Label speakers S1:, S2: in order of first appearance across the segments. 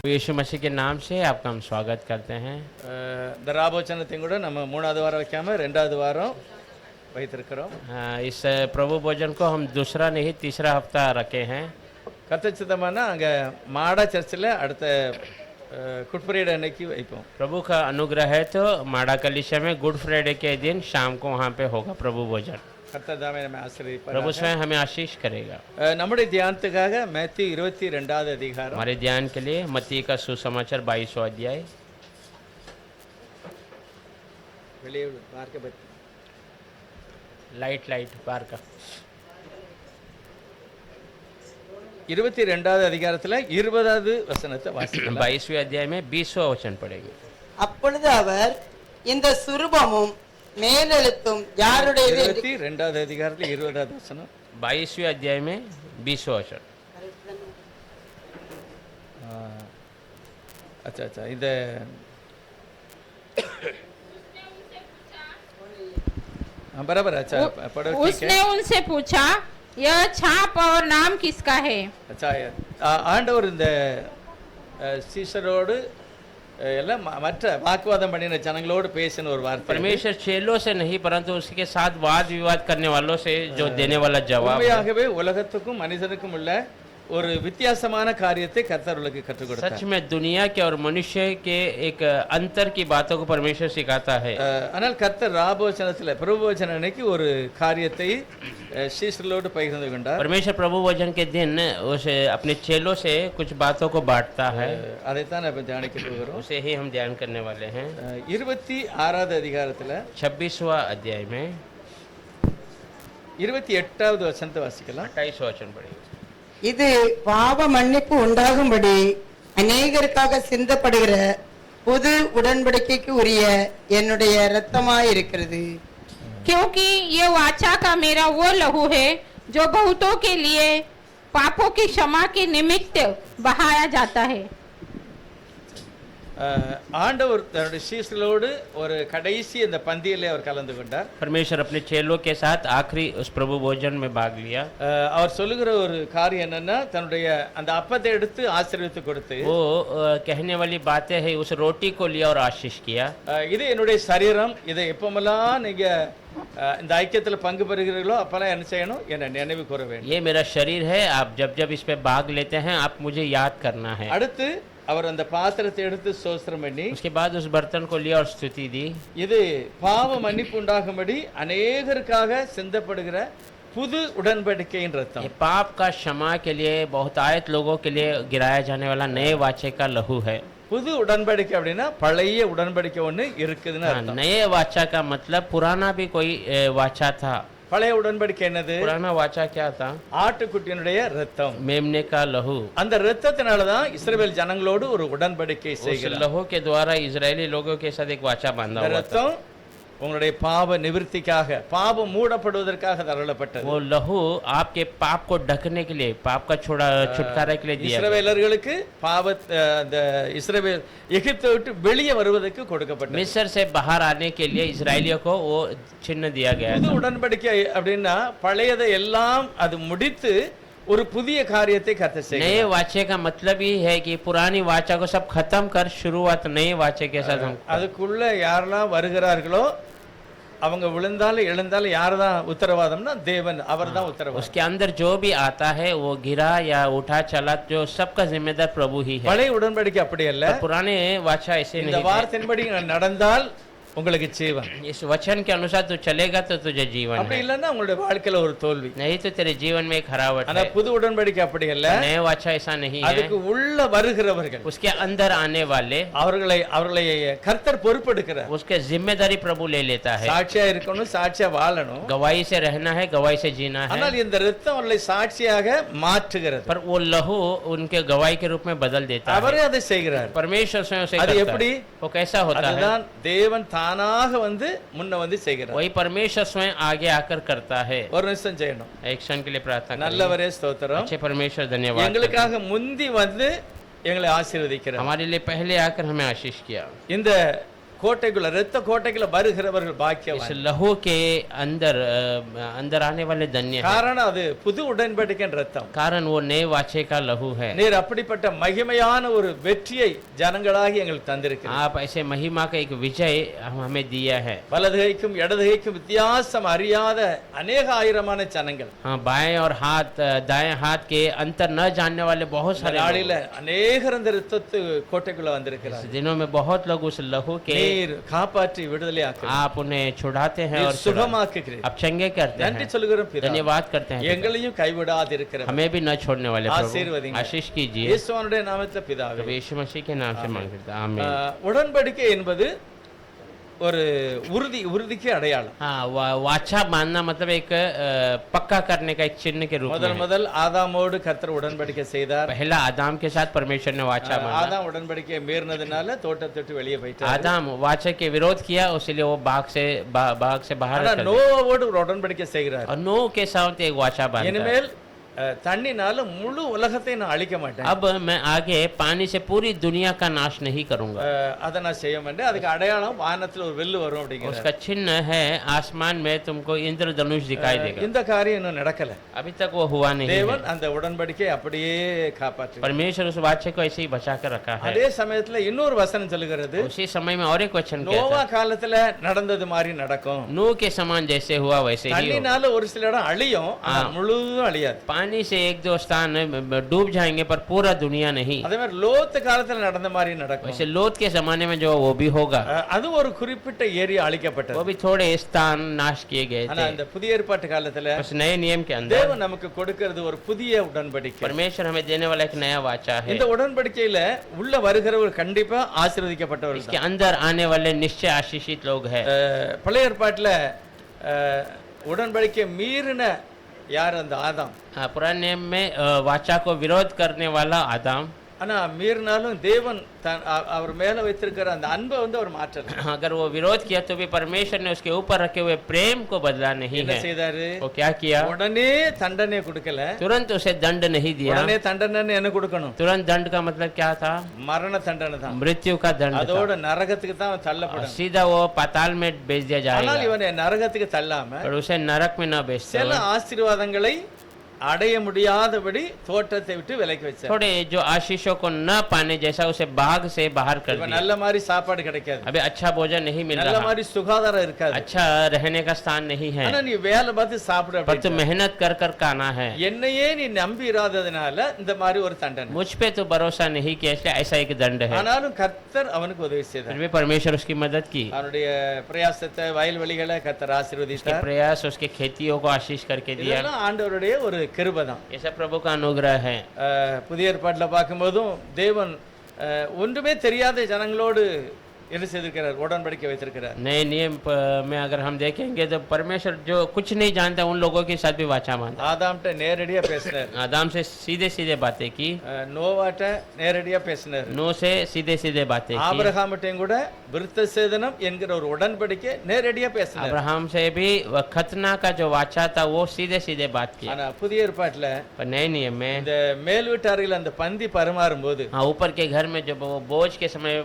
S1: यीशु मसीह के नाम से आपका हम स्वागत करते हैं।
S2: இந்த ராபோச்சனத்தையும் கூட நம்ம 3வது வாரம் வைக்காம 2வது வாரம் வைத்திருக்கிறோம்.
S1: इस प्रभु भोजन को हम दूसरा नहीं तीसरा हफ्ता रखे हैं।
S2: கர்த்தர் அங்கே மாடா சர்ச்சில் அடுத்த गुड फ्राइडे अன்னைக்கு வைப்போம்.
S1: प्रभु का अनुग्रह है तो माड़ा कलीसिया में गुड फ्राइडे के दिन शाम को वहाँ पे होगा प्रभु भोजन।
S2: கர்த்தர் தாமே நம்மை ஆசீர்வதிப்பார்.
S1: प्रभु स्वयं हमें आशीष करेगा।
S2: நம்முடைய தியானத்துக்காக மத்தேயு 22வது அதிகாரம்,
S1: हमारे ध्यान के लिए मत्ती का सुसमाचार 22वां अध्याय।
S2: வெளியே பார்க்க பத்தி
S1: लाइट बार का
S2: 22வது அதிகாரத்தில் 20வது வசனத்தை வாசிக்கலாம்.
S1: 22वें अध्याय में 20वां वचन पढ़ेंगे।
S3: அப்பொழுது அவர் இந்த சுரூபமும் மேலெழுத்தும் யாருடையது என்று
S2: 22வது அதிகாரத்தில் 20வது வசனம்.
S1: 22वें अध्याय में 20वां वचन।
S2: अच्छा अच्छा இந்த बराबर। अच्छा पढ़ो।
S4: उसने उनसे पूछा, यह छाप और नाम किसका है?
S2: अच्छा ஆண்டவர் இந்த சீசரோடு எல்லாம் மற்ற வாக்குவாதம் பண்ணின ஜனங்களோடு பேசின ஒரு வார்த்தை.
S1: परमेश्वर चेलों से नहीं परंतु उसके साथ वाद विवाद करने वालों से जो देने वाला जवाब।
S2: உண்மையாகவே உலகத்துக்கும் மனிதனுக்கும் உள்ள ஒரு வித்தியாசமான காரியத்தை கர்த்தர் உங்களுக்கு கற்றுக் கொடுத்தார்.
S1: सच में दुनिया के और मनुष्य के एक अंतर की बातों को परमेश्वर सिखाता है।
S2: ஆனால் கர்த்தர் ராபோச்சனத்தில் பிரபுவச்சன அன்னைக்கு ஒரு காரியத்தை சீசரோடு பகிர்ந்து கொண்டார்.
S1: परमेश्वर प्रभु वचन के दिन उसे अपने चेलों से कुछ बातों को बांटता है।
S2: அதைத்தான் நம்ம தியானிக்க போகிறோம்.
S1: उसे ही हम ध्यान करने वाले हैं।
S2: 26வது அதிகாரத்தில்
S1: 26वां अध्याय में
S2: 28வது வசனத்தை வாசிக்கலாம்.
S1: 28वां वचन पढ़ेंगे।
S3: இது பாவ மன்னிப்பு உண்டாகும்படி அநேகருக்காக சிந்தப்படுகிற புது உடன்படிக்கைக்கு உரிய என்னுடைய இரத்தமாயிருக்கிறது.
S4: क्योंकि ये वाचा का मेरा वो लहू है जो बहुतों के लिए पापों की क्षमा के निमित्त बहाया जाता है।
S2: ஆண்டவர் தன்னுடைய சீசரோடு ஒரு கடைசி அந்த பந்தியிலே அவர் கலந்து கொண்டார்.
S1: परमेश्वर अपने चेलों के साथ आखिरी उस प्रभु भोजन में भाग लिया।
S2: அவர் சொல்லுகிற ஒரு காரியம் என்னன்னா, தன்னுடைய அந்த அப்பத்தை எடுத்து ஆசீர்வதித்து கொடுத்து,
S1: वो कहने वाली बातें है उस रोटी को लिया और आशीष किया।
S2: இது என்னுடைய சரீரம், இதை எப்பமெல்லாம் நீங்க இந்த ஐக்கியத்தில் பங்கு பெறுகிறீர்களோ அப்பெல்லாம் என்ன செய்யணும், என்ன நினைவு கூற வேண்டும்.
S1: ये मेरा शरीर है, आप जब जब इस पे भाग लेते हैं आप मुझे याद करना है।
S2: அடுத்து அவர் அந்த பாத்திரத்தை எடுத்து ஸ்தோத்திரம் பண்ணி,
S1: उसके बाद उस बर्तन को लिया और स्तुति दी।
S2: இது பாவ மன்னிப்பு உண்டாகும்படி அநேகருக்காக சிந்தப்படுகிற புது உடன்படிக்கையின் ரத்தம்.
S1: ये पाप का क्षमा के लिए बहुतायत लोगों के लिए गिराया जाने वाला नए वाचे का लहू है।
S2: புது உடன்படிக்கை அப்படின்னா பழைய உடன்படிக்கை ஒன்று இருக்குதுன்னு அர்த்தம்.
S1: नए वाचा का मतलब पुराना भी कोई वाचा था।
S2: பழைய உடன்படிக்கை என்னது?
S1: पुराना वाचा क्या था?
S2: ஆட்டுக்குட்டியினுடைய ரத்தம்,
S1: मेमने का लहू।
S2: அந்த ரத்தத்தினால தான் இஸ்ரவேல் ஜனங்களோடு ஒரு உடன்படிக்கை
S1: उस
S2: செய்கிறார்.
S1: लहू के द्वारा इजरायली लोगों के साथ एक वाचा बांधा हुआ था।
S2: ரத்தம் உங்களுடைய பாவ நிவர்த்திக்காக, பாவம் மூடப்படுவதற்காக தரப்பட்டது.
S1: वो लहू आपके पाप को ढकने के लिए, पाप का छुटकारा के लिए दिया गया।
S2: இஸ்ரவேலர்களுக்கு அந்த இஸ்ரவேல் எகிப்தை விட்டு வெளியே வருவதற்கு கொடுக்கப்பட்டது.
S1: मिस्र से बाहर आने के लिए इजरायलियों को वो चिन्ह दिया गया
S2: புது
S1: था।
S2: உடன்படிக்கை அப்படின்னா பழையதை எல்லாம் அது முடித்து ஒரு புதிய காரியத்தை கர்த்தர்
S1: नए
S2: செய்கிறார்.
S1: वाचे का मतलब ही है कि पुरानी वाचा को सब खत्म कर शुरुआत नए वाचे के साथ हम।
S2: அதுக்குள்ள யாரெல்லாம் வருகிறார்களோ அவங்க விழுந்தாலும் எழுந்தாலும் யார் தான் உத்தரவாதம்னா தேவன், அவர் தான் உத்தரவாதம்.
S1: उसके अंदर जो भी आता है वो गिरा या उठा चला जो सबका जिम्मेदार प्रभु ही है।
S2: பழைய உடன்படிக்கை அப்படி அல்ல.
S1: पुराने वाचा ऐसे
S2: இந்த
S1: नहीं थे।
S2: வார்த்தையின்படி நடந்தால் உங்களுக்கு ஜீவன்,
S1: इस वचन के अनुसार तू चलेगा तो तुझे जीवन
S2: அப்படி
S1: है,
S2: இல்லைன்னா உங்களுடைய வாழ்க்கையில ஒரு தோல்வி.
S1: नहीं तो तेरे जीवन में एक हरावट
S2: ஆனா
S1: है।
S2: புது உடன்படிக்கை அப்படி அல்ல.
S1: नए वाचा ऐसा नहीं है।
S2: அதுக்கு உள்ள வருகிறவர்கள்,
S1: उसके अंदर आने वाले
S2: அவர்களை கர்த்தர் பொறுப்பெடுக்கிறார்.
S1: उसके जिम्मेदारी प्रभु ले लेता है।
S2: சாட்சியா இருக்கணும், சாட்சியா வாழணும்.
S1: गवाही से रहना है, गवाही से जीना है।
S2: ஆனால் இந்த ரத்தம் அவர்களை சாட்சியாக மாற்றுகிறது.
S1: पर वो लहू उनके गवाही के रूप में बदल देता है।
S2: அவரே அதை செய்கிறார்.
S1: परमेश्वर स्वयं उसे
S2: அது
S1: करता
S2: எப்படி?
S1: है। वो कैसा होता है?
S2: அதுதான் தேவன் தானாக வந்து முன்ன வந்து செய்கிறார்.
S1: वही परमेश्वर स्वयं आगे आकर करता है।
S2: ஒரு நிமிஷம் செய்யணும்.
S1: एक क्षण के लिए प्रार्थना करें।
S2: நல்லவரே ஸ்தோத்திரம்.
S1: अच्छे परमेश्वर धन्यवाद।
S2: எங்களுக்காக முந்தி வந்து எங்களை ஆசீர்வதிக்கிறார்.
S1: हमारे लिए पहले आकर हमें आशीष किया।
S2: இந்த கோட்டைக்குள்ள இரத்த கோட்டைக்குள்ள வருகிறவர்கள்
S1: इस
S2: பாக்கியவான்.
S1: लहू के अंदर आने वाले धन्य हैं।
S2: காரணம் அது புது உடன்படிக்கையின் ரத்தம்.
S1: कारण वो नए वाचे का लहू है।
S2: நீர் அப்படிப்பட்ட மகிமையான ஒரு வெற்றியை ஜனங்களாகி எங்களுக்கு தந்திருக்கிறீர்.
S1: आप ऐसे महिमा का एक विजय हमें दिया है।
S2: வலது கைக்கும் இடது கைக்கும் வித்தியாசம் அறியாத अनेक ஆயிரமான ஜனங்கள்
S1: हाँ, बाएं और दाएं हाथ के अंतर न जानने वाले बहुत
S2: இந்த
S1: सारे
S2: நாளில
S1: लोग।
S2: அநேகர் இந்த ரத்தத்து கோட்டைக்குள்ள
S1: इस
S2: வந்திருக்கிறார்.
S1: दिनों में बहुत लोग उस लहू के
S2: நீர் காப்பாற்றி விடுதலை ஆக்குகிறீர்.
S1: आप उन्हें छुड़ाते हैं और
S2: சுகமாக்குகிறீர்.
S1: आप चंगे करते
S2: நன்றி
S1: हैं।
S2: சொல்கிறோம் பிதா.
S1: धन्यवाद करते हैं।
S2: எங்களையும் கைவிடாதிருக்கிறவர்.
S1: हमें भी न छोड़ने वाले प्रभु
S2: ஆசீர்வதிங்க.
S1: आशीष कीजिए।
S2: இயேசுவினுடைய நாமத்தில் பிதாவே.
S1: प्रभु यीशु मसीह के नाम से मांगते हैं, आमीन।
S2: உடன்படிக்கை என்பது ஒரு உறுதிக்கு அடையாளம்.
S1: हाँ, वाचा बांधना मतलब एक पक्का करने का एक चिन्ह के रूप में है।
S2: முதல் ஆதாமோடு கர்த்தர் உடன்படிக்கை செய்தார்.
S1: पहला आदाम के साथ परमेश्वर ने वाचा बांधा।
S2: ஆதாம் உடன்படிக்கையை மீறினதுனால தோட்டத்தை விட்டு வெளியே போயிட்டார்.
S1: आदाम वाचा के विरोध किया, इसलिए वो बाग से बाहर
S2: ஆனா
S1: कर दिया।
S2: நோவாவோடு ஒரு உடன்படிக்கை செய்கிறார்.
S1: और नूह के साथ एक वाचा बांधा।
S2: இனிமேல் தண்ணினால முழு உலகத்தை நான் அழிக்க மாட்டேன்.
S1: अब मैं आगे पानी से पूरी दुनिया का नाश नहीं करूंगा।
S2: அதை நான் செய்ய மாட்டேன். அதுக்கு அடையாளம் வானத்துல ஒரு வில்லு வரும் அப்படிங்கிறார்.
S1: उसका चिन्ह है आसमान में तुमको इंद्रधनुष दिखाई देगा।
S2: இந்த காரியம் இன்னும் நடக்கல.
S1: अभी तक वो हुआ नहीं है।
S2: தேவன் அந்த உடன்படிக்கை அப்படியே காப்பாற்று.
S1: परमेश्वर उस वाचे को ऐसे ही बचा कर रखा है।
S2: அதே சமயத்துல இன்னொரு வசனம் சொல்லுகிறது,
S1: उसी समय में और एक वचन कहता
S2: நோவா
S1: है,
S2: காலத்துல நடந்தது மாதிரி நடக்கும்.
S1: नूह के समान जैसे हुआ वैसे ही होगा।
S2: தண்ணினால ஒரு சில இடம் அழியும், ஆனா முழுதும் அழியாது.
S1: पानी से एक दो स्थान डूब जाएंगे पर पूरा दुनिया नहीं।
S2: அதே மாதிரி லோத் காலத்துல நடந்த மாதிரி நடக்கும்.
S1: वैसे लोत के जमाने में जो वो भी होगा,
S2: அது ஒரு குறிப்பிட்ட ஏரியா அழிக்கப்பட்டது.
S1: वो भी थोड़े स्थान नाश किए गए
S2: ஆனா
S1: थे।
S2: இந்த புதிய ஏற்பாட்டு காலத்துல
S1: उस नए नियम के अंदर
S2: தேவன் நமக்கு கொடுக்கிறது ஒரு புதிய உடன்படிக்கை.
S1: परमेश्वर हमें देने वाला एक नया वाचा है।
S2: இந்த உடன்படிக்கையில உள்ள வருகிறவர் கண்டிப்பா ஆசீர்வதிக்கப்பட்டவர்.
S1: इसके अंदर आने वाले निश्चय आशीषित लोग हैं।
S2: பழைய ஏற்பாட்டுல உடன்படிக்கை மீறின யார்? அந்த ஆதாம்.
S1: पुराने नियम में वाचा को विरोध करने वाला आदम,
S2: ஆனா மீறினாலும் தேவன் அவர் மேல வைத்திருக்கிற அந்த அன்பை அவர் மாற்றல.
S1: अगर वो विरोध किया तो भी परमेश्वर ने उसके ऊपर रखे हुए प्रेम को बदला नहीं
S2: என்ன
S1: है।
S2: செய்தாரு?
S1: वो क्या किया?
S2: உடனே தண்டனை கொடுக்கல.
S1: तुरंत उसे दंड नहीं दिया।
S2: உடனே தண்டனை என்ன கொடுக்கணும்?
S1: तुरंत दंड का मतलब क्या था?
S2: மரண தண்டனை தான்.
S1: मृत्यु का दंड था।
S2: அதோட நரகத்துக்கு தான்
S1: और
S2: தள்ளப்படும்.
S1: सीधा वो पाताल में भेज दिया
S2: ஆனால்
S1: जाएगा।
S2: இவனை நரகத்துக்கு தள்ளாம
S1: और उसे नरक में न भेजते
S2: சில ஆசீர்வாதங்களை அடைய முடியாதபடி தோட்டத்தை விட்டு விலக்கி வச்சார்.
S1: थोड़े जो आशीषों को न पाने जैसा उसे बाग से बाहर कर
S2: இப்ப
S1: दिया।
S2: நல்ல மாதிரி சாப்பாடு கிடைக்காது,
S1: अभी अच्छा भोजन नहीं मिल
S2: நல்ல
S1: रहा,
S2: மாதிரி சுகாதாரம் இருக்காது.
S1: अच्छा रहने का स्थान नहीं है,
S2: ஆனா நீ வேலை பார்த்து சாப்பிடு
S1: पर तू
S2: அப்படின்னு.
S1: मेहनत कर कर खाना है।
S2: என்னையே நீ நம்பி இராததுனால இந்த மாதிரி ஒரு தண்டனை.
S1: मुझ पे तो भरोसा नहीं किया इसलिए ऐसा एक दंड है।
S2: ஆனாலும் கர்த்தர் அவனுக்கு உதவி செய்தார்.
S1: फिर भी परमेश्वर उसकी मदद की।
S2: அவனுடைய பிரயாசத்தை வயல்வெளிகளை கர்த்தர்
S1: उसके
S2: ஆசீர்வதித்தார்.
S1: प्रयास उसके खेतियों को आशीष करके दिया।
S2: இதெல்லாம் ஆண்டவருடைய ஒரு கிருபை தான்.
S1: ये सब प्रभु का अनुग्रह है।
S2: புதிய ஏற்பாட்டுல பார்க்கும்போதும் தேவன் ஒன்றுமே தெரியாத ஜனங்களோடு என்ன செய்திருக்கிறார்? உடன்படிக்கை வைத்திருக்கிறார்.
S1: नए नियम में अगर हम देखेंगे तो परमेश्वर जो कुछ नहीं जानता उन लोगों के साथ भी वाचा बांधा।
S2: ஆதாம்கிட்ட நேரடியா பேசினார்,
S1: आदम से सीधे सीधे बातें की,
S2: நோவாட்ட நேரடியா பேசினார்,
S1: नूह से सीधे सीधे बातें की,
S2: ஆபிரகாமிட்டையும் கூட விருத்த சேதனம் என்கிற ஒரு உடன்படிக்கை நேரடியா பேசினார்.
S1: अब्राहम से भी वह खतना का जो वाचा था वो सीधे सीधे बात की।
S2: ஆனா புதிய ஏற்பாட்டுல
S1: पर नए नियम में
S2: இந்த மேல் வீட்டார்கள் அந்த பந்தி பரிமாறும் போது
S1: हाँ, ऊपर के घर में जब वो बोझ के समय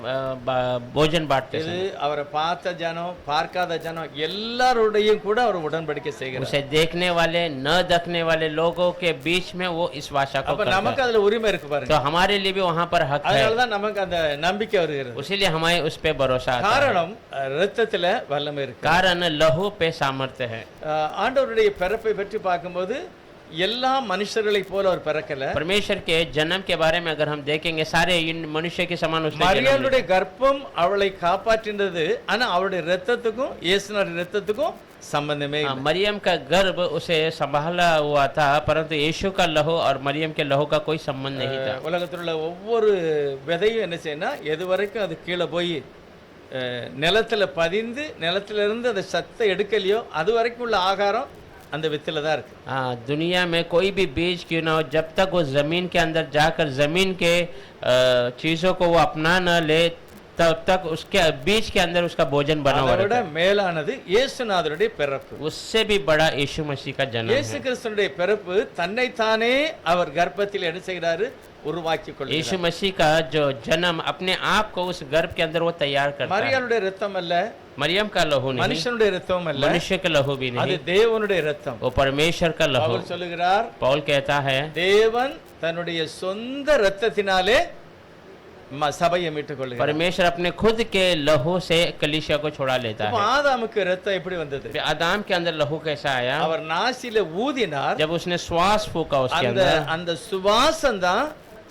S1: भोजन बांटते
S2: இது
S1: समय
S2: அவரை பார்த்த ஜனம் பார்க்காத ஜனம் எல்லாரோடையும் கூட அவர் உடன்படிக்கை செய்கிறார்.
S1: उसे देखने वाले न देखने वाले लोगों के बीच में वो इस वाचा को
S2: அப்ப
S1: करता
S2: நமக்கு
S1: है।
S2: அதுல உரிமை இருக்கு பாருங்க.
S1: तो हमारे लिए भी वहाँ पर हक है,
S2: அதனாலதான் நமக்கு அந்த நம்பிக்கை வருகிறது.
S1: उसीलिए हमारे उस पे भरोसा आता है।
S2: காரணம் ரத்தத்துல வல்லமை இருக்கு.
S1: कारण लहू पे सामर्थ्य है।
S2: ஆண்டவருடைய பிறப்பை பற்றி பார்க்கும்போது எல்லா மனுஷர்களை போல அவர் பிறக்கல.
S1: परमेश्वर के जन्म के बारे में अगर हम देखेंगे सारे इन मनुष्य के समान उसने जन्म लिया।
S2: மரியாளுடைய கர்ப்பம் அவளை காப்பாற்றினது, ஆனா அவருடைய ரத்தத்துக்கும் இயேசுவின் ரத்தத்துக்கும் சம்பந்தமே இல்லை.
S1: मरियम का गर्भ उसे संभाला हुआ था, परंतु यीशु का लहू और मरियम के लहू का कोई संबंध नहीं था।
S2: உலகத்தில் உள்ள ஒவ்வொரு விதையும் என்ன செய்யணும், எது வரைக்கும் அது கீழே போய் நிலத்துல பதிந்து நிலத்திலிருந்து அந்த சத்தை எடுக்கலையோ அது வரைக்கும் உள்ள ஆகாரம் அந்த வித்துல தான் இருக்கு.
S1: दुनिया में कोई भी बीज क्यों ना हो, जब तक वो जमीन के अंदर जाकर जमीन के चीजों को वो अपना न ले तब तक उसके बीच के अंदर उसका भोजन बना हुआ
S2: அதை விட
S1: रहता है।
S2: மேலானது இயேசுநாதருடைய பிறப்பு.
S1: उससे भी बड़ा यीशु मसीह का जन्म
S2: இயேசு
S1: है।
S2: கிறிஸ்துனுடைய பிறப்பு தன்னைத்தானே அவர் கர்ப்பத்தில் என்ன செய்கிறாரு, உருவாக்கி
S1: यीशु
S2: கொள்கிறார்.
S1: मसीह का जो जन्म अपने आप को उस गर्भ के अंदर वो तैयार करता है।
S2: மரியாளுடைய ரத்தம் அல்ல,
S1: मरियम का लहू नहीं,
S2: மனுஷனுடைய ரத்தம் அல்ல,
S1: मनुष्य का लहू भी
S2: அது
S1: नहीं,
S2: தேவனுடைய ரத்தம்.
S1: वो परमेश्वर का लहू।
S2: பவுல் சொல்லுகிறார்,
S1: पौल कहता है
S2: தேவன் தன்னுடைய சொந்த ரத்தத்தினாலே சபையை மீட்டுக் கொள்கிறார்.
S1: परमेश्वर अपने खुद के लहू से कलीसिया को छुड़ा लेता
S2: இப்போ
S1: है।
S2: ஆதாமுக்கு ரத்தம் எப்படி வந்தது?
S1: फिर आदम के अंदर लहू कैसा आया?
S2: அவர் நாசியில ஊதினார்.
S1: जब उसने श्वास फूका उसके
S2: அந்த
S1: अंदर,
S2: அந்த சுவாசம் தான்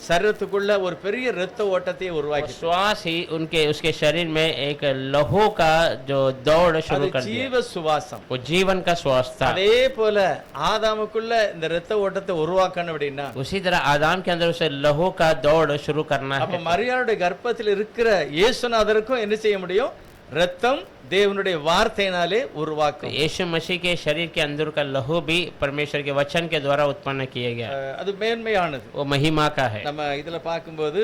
S2: சரீரத்துக்குள்ள ஒரு பெரிய ரத்த ஓட்டத்தை
S1: वो
S2: உருவாக்கி.
S1: श्वास ही उनके उसके शरीर में एक लहू का जो दौड़
S2: அது
S1: शुरू कर दिया।
S2: ஜீவ சுவாசம்.
S1: वो जीवन का श्वास था।
S2: அதே போல ஆதாமுக்குள்ள இந்த ரத்த ஓட்டத்தை உருவாக்கணும் அப்படின்னா,
S1: उसी तरह आदम के अंदर उसे लहू का दौड़ शुरू करना
S2: அப்ப
S1: है।
S2: மரியாளுடைய கர்ப்பத்தில் இருக்கிற இயேசுநாதருக்கும் என்ன செய்ய முடியும்? ரத்தம் தேவனுடைய வார்த்தையினாலே உருவாக்கும்.
S1: यीशु मसीह के शरीर के अंदर का लहू भी परमेश्वर के वचन के द्वारा उत्पन्न किया गया,
S2: அது மேன்மையானது.
S1: वो महिमा का है।
S2: நம்ம இதுல பார்க்கும்போது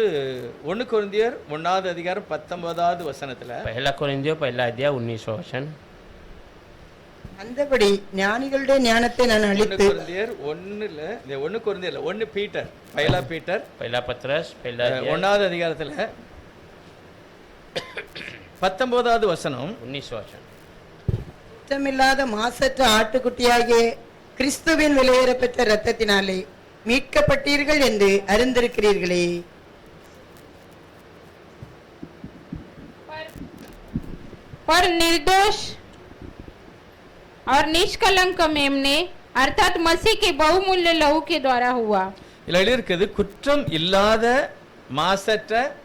S2: 1 கொரிந்தியர் 1வது அதிகாரம் 19வது வசனத்துல,
S1: पहला कोरिन्थियों पहला अध्याय 19 वचन,
S3: அந்தபடி ஞானிகளுடைய ஞானத்தை நான்
S2: 1
S3: அழித்து
S2: கொரிந்தியர் 1ல இந்த 1 கொரிந்தியர்ல 1 பீட்டர், பைலா பீட்டர்
S1: पहला पत्रस पहला अध्याय
S2: 1வது அதிகாரத்துல 19வது வசனம்,
S1: 19 वचन,
S3: குற்றமில்லாத மாசற்ற ஆட்டுக்குட்டியாகிய கிறிஸ்துவின் விலையேற பெற்ற இரத்தத்தினாலே மீட்கப்பட்டீர்கள் என்று அறிந்திருக்கிறீர்களே.
S4: पर निर्दोष और निष्कलंक मेमने अर्थात मसीह के बहुमूल्य लहू के द्वारा हुआ।
S2: இதுல எழுதியிருக்கிறது, குற்றம் இல்லாத மாசற்ற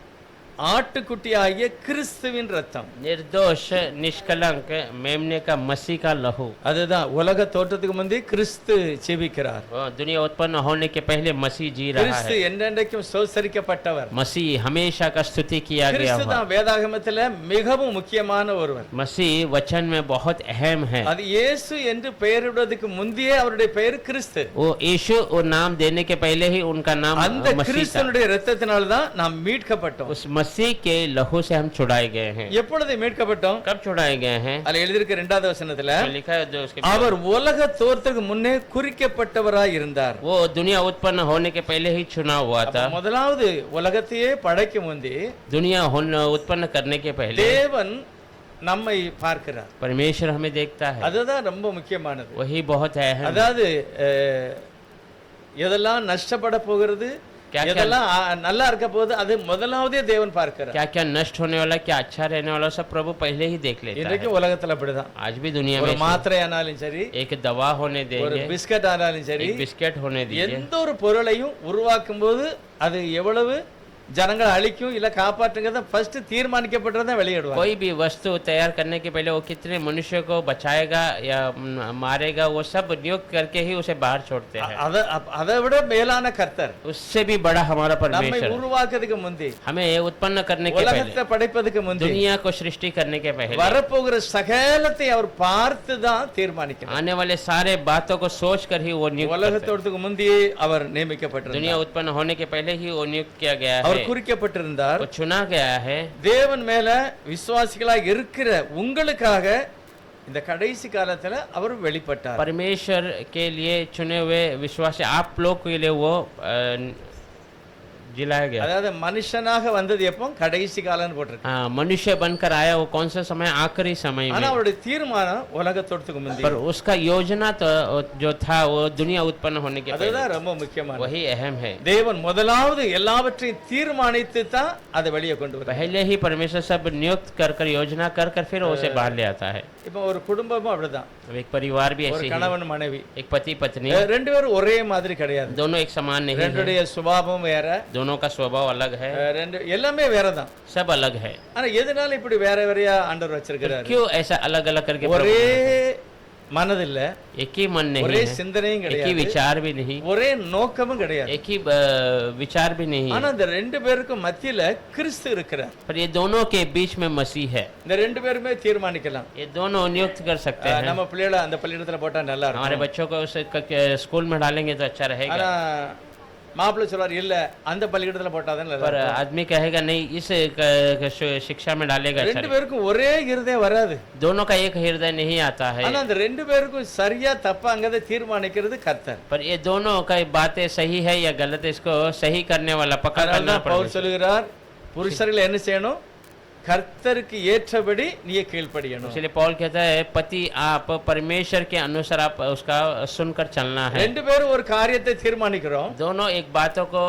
S2: ஆட்டுக்குட்டியாகிய கிறிஸ்துவின் ரத்தம்.
S1: निर्दोष निष्कलंक मेमने का मसीह का लहू।
S2: அதுதான் உலக தோற்றத்துக்கு முந்தி கிறிஸ்து ஜீவிக்கிறார்.
S1: दुनिया उत्पन्न होने के पहले मसीह जी रहा
S2: கிறிஸ்து
S1: है।
S2: என்றென்றைக்கும் சோசரிக்கப்பட்டவர்.
S1: मसीह हमेशा का स्तुति किया गया
S2: கிறிஸ்து
S1: हुआ।
S2: தான் வேதாகமத்துல மிகவும் முக்கியமான ஒருவர்.
S1: मसीह वचन में बहुत अहम है।
S2: அது இயேசு என்று பெயரிடுவதற்கு முந்தையே அவருடைய பெயர் கிறிஸ்து.
S1: वो यीशु वो नाम देने के पहले ही उनका नाम
S2: அந்த
S1: मसीह था।
S2: கிறிஸ்துனுடைய இரத்தத்தினால தான் நாம் மீட்கப்பட்டோம்.
S1: उस मसीह के लहू से हम छुड़ाए गए हैं।
S2: எப்பொழுது மீட்கப்பட்டோம்?
S1: कब छुड़ाए गए हैं?
S2: அதுல எழுதியிருக்க 2வது வசனத்துல,
S1: तो लिखा है जो उसके
S2: அவர் உலக தோற்றத்துக்கு முன்னே குறிக்கப்பட்டவராய் இருந்தார்.
S1: वो दुनिया उत्पन्न होने के पहले ही चुना हुआ था।
S2: முதலாவது உலகத்தையே படைக்கும் முந்தி
S1: दुनिया उत्पन्न करने के पहले
S2: தேவன் நம்மை பார்க்கிறார்.
S1: परमेश्वर हमें देखता है,
S2: அதுதான் ரொம்ப முக்கியமானது.
S1: वही बहुत अहम है।
S2: அதாவது எதெல்லாம் நஷ்டப்பட போகிறது,
S1: क्या-
S2: எதெல்லாம் நல்லா இருக்க போகுது, அது முதலாவதே தேவன் பார்க்கிறார்.
S1: क्या क्या नष्ट होने वाला, क्या अच्छा रहने वाला, सब प्रभु पहले ही देख लेता
S2: இன்றைக்கு
S1: है।
S2: உலகத்துல அப்படிதான்.
S1: आज भी दुनिया
S2: ஒரு
S1: में
S2: மாத்திரை ஆனாலும் சரி,
S1: एक दवा होने
S2: ஒரு
S1: देंगे,
S2: பிஸ்கட் ஆனாலும் சரி,
S1: एक बिस्किट होने दीजिए,
S2: எந்த ஒரு பொருளையும் உருவாக்கும் போது அது எவ்வளவு ஜனங்களை அழிக்கும் இல்ல காப்பாற்றுங்கிறத ஃபர்ஸ்ட் தீர்மானிக்கப்பட்டதை வெளியிடுவாங்க.
S1: कोई भी वस्तु तैयार करने के पहले वो कितने मनुष्य को बचाएगा या मारेगा, वो सब नियुक्त करके ही उसे बाहर छोड़ते हैं।
S2: அதை விட மேலான கர்த்தர்
S1: उससे भी बड़ा हमारा
S2: நம்மை
S1: परमेश्वर
S2: உருவாக்குறதுக்கு முந்தி,
S1: हमें उत्पन्न करने के
S2: உலகத்தை
S1: पहले,
S2: படைப்பதுக்கு முந்தி,
S1: दुनिया को सृष्टि करने के पहले,
S2: வரப்போகிற சகலத்தை அவர் பார்த்து தான் தீர்மானிக்கிறார்.
S1: आने वाले सारे बातों को सोच कर ही वो नियुक्त करते हैं।
S2: உலகத்தோடத்துக்கு முந்தியே அவர் நியமிக்கப்பட்டிருந்தார்.
S1: दुनिया उत्पन्न होने के पहले ही वो नियुक्त किया गया
S2: அவர்
S1: है,
S2: குறிக்கப்பட்டிருந்தார்.
S1: वो चुना गया है।
S2: தேவன் மேல விசுவாசிகளாக இருக்கிற உங்களுக்காக இந்த கடைசி காலத்துல அவர் வெளிப்பட்டார்.
S1: परमेश्वर के लिए चुने हुए विश्वासी आप लोग के लिए वो जिलाया गया।
S2: அதாவது மனுஷனாக வந்தது எப்போ? கடைசி காலம்னு போட்டிருக்கு.
S1: हाँ, मनुष्य बनकर आया वो कौन सा समय? आखिरी समय
S2: ஆனா
S1: में।
S2: அவருடைய தீர்மானம் உலகத்தோட்டத்துக்கு முந்தி.
S1: पर उसका योजना तो जो था वो दुनिया उत्पन्न होने के
S2: அதுதான்
S1: पहले,
S2: ரொம்ப முக்கியமானது.
S1: वही अहम है।
S2: தேவன் முதலாவது எல்லாவற்றையும் தீர்மானித்து தான் அதை வெளியே கொண்டு வரார்.
S1: पहले ही परमेश्वर सब नियुक्त कर कर योजना कर कर फिर उसे बाहर ले आता है।
S2: இப்போ ஒரு குடும்பமும் அப்படிதான்.
S1: अब एक परिवार भी
S2: ஒரு
S1: ऐसे ही,
S2: கணவன் மனைவி
S1: एक पति पत्नी,
S2: ரெண்டு பேரும் ஒரே மாதிரி கிடையாது.
S1: दोनों एक समान नहीं है,
S2: ரெண்டுடைய சுபாவம் வேற,
S1: दोनों का स्वभाव अलग है,
S2: ரெண்டு எல்லாமே வேறதான்.
S1: सब अलग है।
S2: ஆனா எதனால இப்படி வேற வேறையா ஆண்டவர் வச்சிருக்கிறாரு?
S1: क्यों ऐसा अलग अलग करके
S2: ஒரே
S1: प्रभु-
S2: மனதில்ல,
S1: एक ही मन नहीं
S2: ஒரே
S1: है,
S2: சிந்தனையும்
S1: एक ही
S2: கிடையாது,
S1: विचार भी नहीं,
S2: ஒரே நோக்கமும் கிடையாது.
S1: एक ही विचार भी नहीं
S2: ஆனா
S1: है,
S2: இந்த ரெண்டு பேருக்கும் மத்தியில கிறிஸ்து இருக்கிறார்.
S1: पर ये दोनों के बीच में मसीह है।
S2: இந்த ரெண்டு பேருமே தீர்மானிக்கலாம்.
S1: ये दोनों नियुक्त कर सकते हैं।
S2: நம்ம பிள்ளைகளை அந்த பள்ளியிடத்துல போட்டா நல்லா
S1: हमारे
S2: இருக்கும்.
S1: बच्चों को उस स्कूल में डालेंगे तो अच्छा रहेगा।
S2: ஆனா மாப்பிள்ளை சொல்றாரு இல்ல அந்த பள்ளிக்கூடத்துல போட்டாதான் நல்லா
S1: पर
S2: இருக்கும்.
S1: आदमी कहेगा नहीं इस शिक्षा में डालेगा अच्छा
S2: ரெண்டு
S1: नहीं।
S2: பேருக்கும் ஒரே இருதயம் வராது.
S1: दोनों का एक हृदय नहीं आता है,
S2: ஆனா அந்த ரெண்டு பேருக்கும் சரியா தப்பாங்கிறதை தீர்மானிக்கிறது கர்த்தர்.
S1: पर ये दोनों का बातें सही है या गलत है इसको सही करने वाला पक्का करना
S2: அதனாலதான் பவுல்
S1: पड़ेगा।
S2: சொல்லுகிறார் புருஷர்கள் என்ன செய்யணும், கர்த்தருக்கு ஏற்றபடி நீ கீழ்ப்படியணும்.
S1: इसलिए पौल कहता है पति आप परमेश्वर के अनुसार आप उसका सुनकर चलना है।
S2: ரெண்டு பேரும் ஒரு காரியத்தை தீர்மானிக்கிறோம்,
S1: दोनों एक बातों को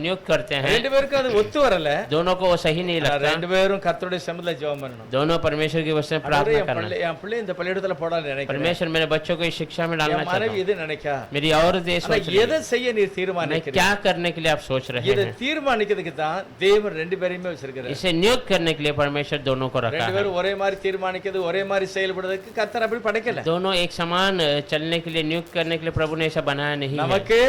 S1: नियुक्त करते हैं,
S2: ரெண்டு பேருக்கும் அது ஒத்து வரல,
S1: दोनों को वो सही नहीं लगता,
S2: ரெண்டு பேரும் கர்த்தருடைய சமூகத்துல ஜெபம் பண்ணணும்.
S1: दोनों परमेश्वर की वजह से
S2: ஆண்டவரே,
S1: प्रार्थना
S2: என்
S1: करना।
S2: பிள்ளை இந்த பள்ளியிடத்துல போடான்னு நினைக்கிறேன்,
S1: परमेश्वर मेरे बच्चों को इस शिक्षा में डालना
S2: என்
S1: चाहता
S2: மனைவி
S1: हूं।
S2: இது நினைக்கா,
S1: मेरी और देश
S2: ஆனா
S1: सोच रही
S2: எதை
S1: है,
S2: செய்ய நீ
S1: मैं
S2: தீர்மானிக்கிறீங்க?
S1: क्या करने के लिए आप सोच रहे
S2: இதை
S1: हैं,
S2: தீர்மானிக்கிறதுக்கு தான் தேவன் ரெண்டு பேரையுமே வச்சிருக்கிறார்.
S1: इसे नियुक्त करने के लिए परमेश्वर दोनों को रखा
S2: ரெண்டு
S1: है।
S2: பேரும் ஒரே மாதிரி தீர்மானிக்கிறது, ஒரே மாதிரி செயல்படுறதுக்கு கர்த்தர் அப்படி படைக்கல.
S1: दोनों एक समान चलने के लिए नियुक्त करने के लिए प्रभु ने ऐसा बनाया नहीं है।
S2: நமக்கு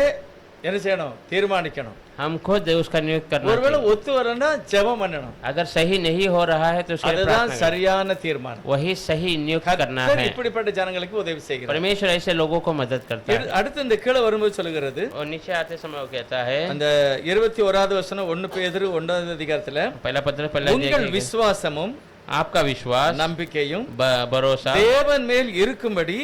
S2: என்ன செய்யணும், தீர்மானிக்கணும்.
S1: हम खुद उसका नियुक्त करना
S2: ஒருவேளை
S1: चाहिए।
S2: ஒத்து வரலன்னா ஜெபம் பண்ணணும்.
S1: अगर सही नहीं हो रहा है तो उसके लिए
S2: அதுதான்
S1: प्रार्थना करें।
S2: சரியான தீர்மானம்.
S1: वही सही नियुक्त करना
S2: கர்த்தர்
S1: है।
S2: இப்படிப்பட்ட ஜனங்களுக்கு உதவி செய்கிறார்.
S1: परमेश्वर ऐसे लोगों को मदद करता है।
S2: அடுத்து இந்த கீழே வரும்போது சொல்லுகிறது,
S1: और नीचे आते समय वो कहता है,
S2: அந்த 21வது வசனம் 1 பேதுரு 1வது அதிகாரத்துல,
S1: पहला पत्र पहला
S2: உங்கள்
S1: अध्याय,
S2: விசுவாசமும்
S1: आपका विश्वास
S2: நம்பிக்கையும்
S1: भरोसा
S2: தேவன் மேல் இருக்கும்படி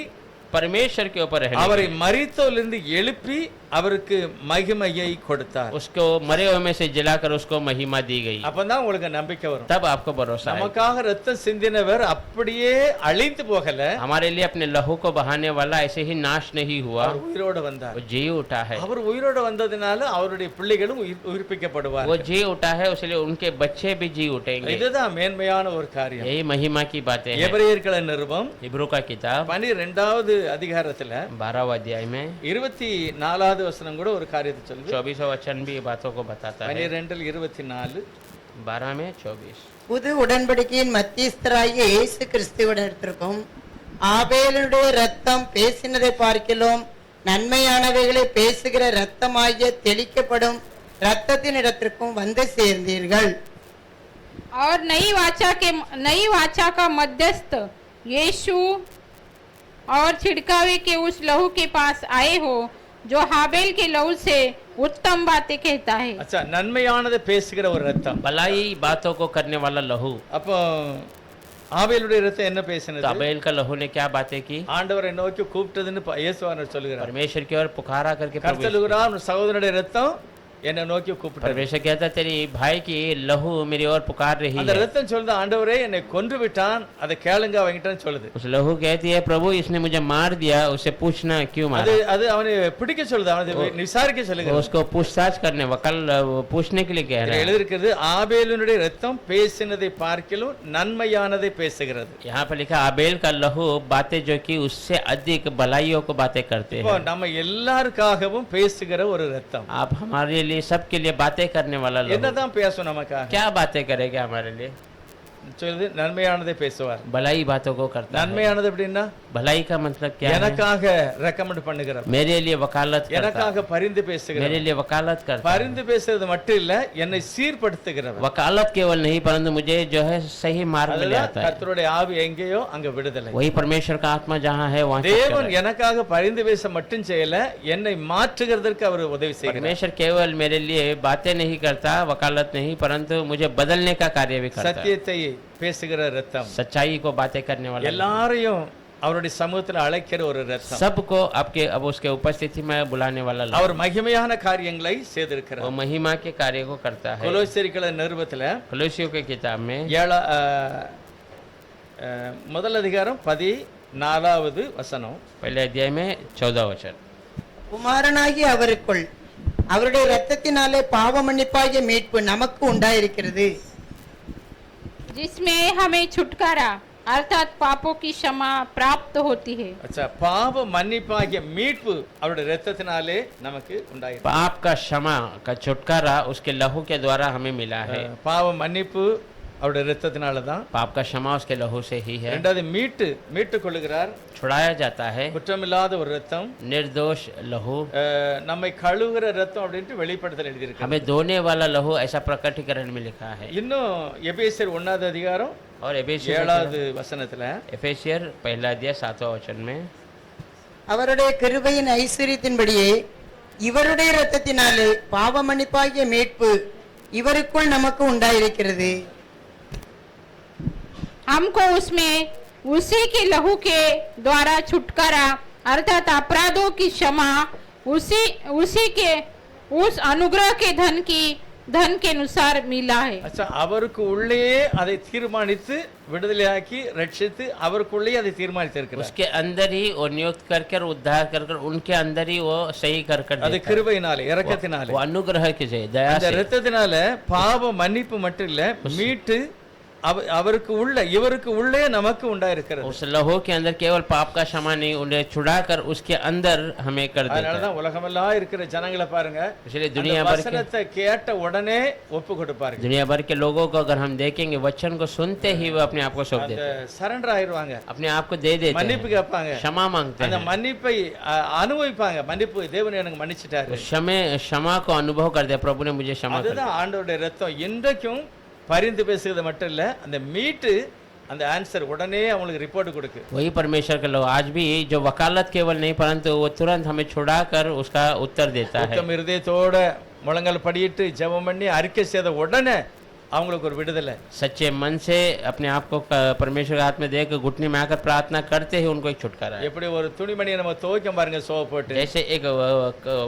S1: परमेश्वर के ऊपर रहने
S2: அவரை
S1: के लिए,
S2: மரித்தோரிலிருந்து எழுப்பி அவருக்கு மகிமையை கொடுத்தார்.
S1: उसको मरे हुए में से जलाकर उसको महिमा दी गई,
S2: அப்பதான் உங்களுக்கு நம்பிக்கை வரும்.
S1: तब आपको भरोसा है।
S2: நமக்காக ரத்தம் சிந்தினவர் அப்படியே அழிந்து போகல,
S1: हमारे लिए अपने लहू को बहाने वाला ऐसे ही नाश नहीं हुआ,
S2: அவர் உயிரோட வந்தார்.
S1: वो जी उठा है।
S2: அவர் உயிரோட வந்ததுனால அவருடைய பிள்ளைகளும் உயிர்ப்பிக்கப்படுவார்.
S1: वो जी उठा है, इसलिए उनके बच्चे भी जी उठेंगे।
S2: இதுதான் மேன்மையான ஒரு காரியம்.
S1: यही महिमा की बातें हैं।
S2: எபிரேயர்களின் நிருபம்
S1: इब्रू का किताब
S2: 12வது அதிகாரத்துல
S1: 12 अध्याय में
S2: 24வது வசனம் கூட ஒரு காரியத்தை சொல்லுது.
S1: 24 वचन भी ये बातों को बताता है।
S2: 12:24
S1: 12 में 24
S3: புது உடன்படிக்கையின் மத்தியஸ்தராகிய இயேசு கிறிஸ்துவிடத்திற்கும் ஆபேலுடைய ரத்தம் பேசினதை பார்க்கிலும் நன்மையானவைகளை பேசுகிற ரத்தமாகிய தெளிக்கப்படும் ரத்தத்தினிடத்திற்கும் வந்து சேர்ந்தீர்கள்.
S4: और नई वाचा का मध्यस्थ यीशु और छिड़कावे के उस लहू के पास आए हो जो हाबेल के लहू से उत्तम बातें कहता है।
S2: अच्छा, நன்மையானதை பேசுகிற ஒரு ரத்தம்.
S1: भलाई बातों को करने वाला लहू।
S2: அப்போ ஆபேலுடைய ரத்தம் என்ன
S1: तो
S2: பேசினது?
S1: अबेल का लहू ने क्या बातें की?
S2: ஆண்டவரை நோக்கி கூப்பிட்டதுன்னு இயேசுவானவர் சொல்கிறார்.
S1: परमेश्वर की ओर पुकारा करके प्रभु
S2: கர்த்தர் சொல்கிறார், உன் சகோதரனுடைய ரத்தம் என்னை நோக்கி கூப்பிட்டது.
S1: परमेश्वर कहता तेरी भाई की लहू मेरी ओर पुकार रही
S2: அந்த
S1: है।
S2: ரத்தம் சொல்லுது, ஆண்டவரே என்னை கொன்று விட்டான், அதை கேளுங்க அவங்கிட்டன்னு சொல்லுது.
S1: उस लहू कहती है प्रभु इसने मुझे मार दिया, उसे पूछना क्यों
S2: அது
S1: मारा।
S2: அது அவனை பிடிக்க சொல்லுது, அவனை விசாரிக்க
S1: वो
S2: சொல்லுகிறது.
S1: उसको पूछताछ करने वकल वो पूछने के लिए कह रहा है।
S2: எழுதிருக்கிறது, ஆபேலுடைய ரத்தம் பேசினதை பார்க்கிலும் நன்மையானதை பேசுகிறது.
S1: यहाँ पर लिखा आबेल का लहू बातें जो की उससे अधिक भलाइयों को बातें करते
S2: இப்போ
S1: हैं।
S2: நம்ம எல்லாருக்காகவும் பேசுகிற ஒரு ரத்தம்.
S1: आप हमारे लिए सबके लिए बातें करने वाला लहू
S2: என்னதான் பேசும் நமக்காக?
S1: क्या बातें करेगा हमारे लिए?
S2: சொல்லுது, நன்மையானதை பேசுவார்.
S1: भलाई बातों को करता है।
S2: நன்மையானது அப்படின்னா
S1: भलाई का मतलब क्या है?
S2: எனக்காக ரெக்கமெண்ட் பண்ணுகிறார்,
S1: मेरे लिए वकालत करता है,
S2: எனக்காக பரிந்து பேசுகிறார்.
S1: मेरे लिए वकालत करता है।
S2: பரிந்து பேசுறது மட்டும் இல்ல, என்னை சீர்படுத்துகிறவர்.
S1: वकालत केवल नहीं परंतु मुझे जो है सही मार्ग में ले
S2: அதுதான்
S1: आता है।
S2: கர்த்தருடைய ஆவி எங்கேயோ அங்க விடுதலை.
S1: वही परमेश्वर का आत्मा जहाँ है वहाँ सब
S2: தேவன்
S1: चल रहा है।
S2: எனக்காக பரிந்து பேச மட்டும் செய்யல, என்னை மாற்றுகிறதற்கு அவர் உதவி செய்கிறார்.
S1: परमेश्वर केवल मेरे लिए बातें नहीं करता, वकालत नहीं, परंतु मुझे बदलने का कार्य भी करता है।
S2: சத்தியத்தை பேசுகிற ரத்தம்,
S1: सच्चाई को बातें करने वाला,
S2: எல்லாரையும் அவருடைய சமூகத்துல அழைக்கிற ஒரு ரத்தம்.
S1: सबको आपके अब उसके उपस्थिति में बुलाने वाला लहू।
S2: அவர் மகிமையான காரியங்களை செய்திருக்கிறார்.
S1: वो महिमा के कार्य को करता है।
S2: கொலோசியர்களின் நிருபத்துல
S1: कलोसियों के किताब में
S2: முதல் அதிகாரம் 14வது வசனம்,
S1: पहले अध्याय में 14 वचन,
S3: குமாரனாகிய அவருக்குள் அவருடைய இரத்தத்தினாலே பாவ மன்னிப்பாகிய மீட்பு நமக்கு உண்டாயிருக்கிறது.
S4: जिसमें हमें छुटकारा अर्थात पापों की क्षमा प्राप्त होती है।
S2: अच्छा, பாவ மன்னிப்பாகிய மீட்பு அவருடைய இரத்தத்தினாலே நமக்கு உண்டாயிருக்கு.
S1: पाप का क्षमा का छुटकारा उसके लहू के द्वारा हमें मिला है।
S2: பாவ மன்னிப்பு அவருடைய இரத்தத்தினால தான்.
S1: पाप का क्षमा उसके लहू से ही है।
S2: இரண்டாவது மீட்டு கொள்ளுகிறார்,
S1: छुड़ाया जाता है,
S2: குற்றமில்லாத ஒரு ரத்தம்,
S1: निर्दोष लहू,
S2: நம்மை கழுவுகிற ரத்தம் அப்படின்ட்டு வெளிப்படுத்தல் எழுதியிருக்கு.
S1: हमें धोने वाला लहू ऐसा प्रकटीकरण में लिखा है।
S2: இன்னும் எபேசியர் 1வது அதிகாரம்
S1: और एफेसियर
S2: 7வது வசனத்துல,
S1: एफेसियर पहला अध्याय 7वां वचन में,
S3: அவருடைய கிருபையின் ஐஸ்வரியத்தின்படியே இவருடைய இரத்தத்தினாலே பாவ மன்னிப்பாகிய மீட்பு இவருக்குள் நமக்கு உண்டாயிருக்கிறது.
S4: हमको उसमें उसी के लहू के द्वारा छुटकारा अर्थात अपराधों की क्षमा उसी के उस अनुग्रह के धन के अनुसार मिला है.
S2: अच्छा, அவருக்கு உள்ளேயே அதை தீர்மானித்து விடுதலையாக்கி ரட்சித்து அவருக்குள்ளேயே அதை தீர்மானித்திருக்கிறார்.
S1: उसके अंदर ही वो नियुक्त करके और उद्धार कर उनके अंदर ही वो सही कर
S2: அது கிருபையினாலே இரக்கத்தினாலே
S1: वो अनुग्रह की दया
S2: அந்த
S1: से
S2: இரத்தத்தினால பாவ மன்னிப்பு மட்டும் இல்ல மீட்டு அவருக்கு உள்ள இவருக்கு உள்ளே நமக்கு உண்டாயிருக்கிறது.
S1: उस लहू के अंदर केवल पाप का क्षमा नहीं उन्हें छुड़ाकर उसके अंदर हमें कर देता है.
S2: அதனாலதான் உலகமெல்லாம் இருக்கிற ஜனங்களை பாருங்க,
S1: इसलिए दुनिया भर के
S2: வசனத்தை கேட்ட உடனே ஒப்பு கொடுப்பார்கள்.
S1: दुनिया भर के लोगों को अगर हम देखेंगे वचन को सुनते ही वो अपने आप को सौंप देते हैं,
S2: சரண்டர் ஆயிருவாங்க,
S1: अपने आप को दे देते
S2: மன்னிப்பு
S1: हैं,
S2: கேட்பாங்க,
S1: क्षमा मांगते
S2: அந்த
S1: हैं,
S2: மன்னிப்பை அனுபவிப்பாங்க. மன்னிப்பு தேவன் எனக்கு மன்னிச்சிட்டாரு,
S1: क्षमा को अनुभव करते हैं, प्रभु ने मुझे क्षमा कर दिया.
S2: அதுதான் ஆண்டவருடைய ரத்தம். இன்றைக்கும் பரிந்து பேசுறது மட்டும் இல்ல, அந்த மீட்டு அந்த ஆன்சர் உடனே அவங்களுக்கு ரிப்போர்ட் கொடுக்கு.
S1: वही परमेश्वर के लोग आज भी जो वकालत केवल नहीं परंतु वो तुरंत हमें छुड़ाकर उसका उत्तर देता है.
S2: உத்தம இருதயத்தோட முழங்கால் படியிட்டு ஜெபம் பண்ணி அறிக்கை செய்த உடனே அவங்களுக்கு ஒரு விடுதலை.
S1: सच्चे मन से अपने आप को परमेश्वर के हाथ में देकर घुटने में आकर प्रार्थना करते ही उनको एक छुटकारा है.
S2: எப்படி ஒரு துணிமணியை நம்ம துவைக்க பாருங்க, சோப் போட்டு
S1: जैसे एक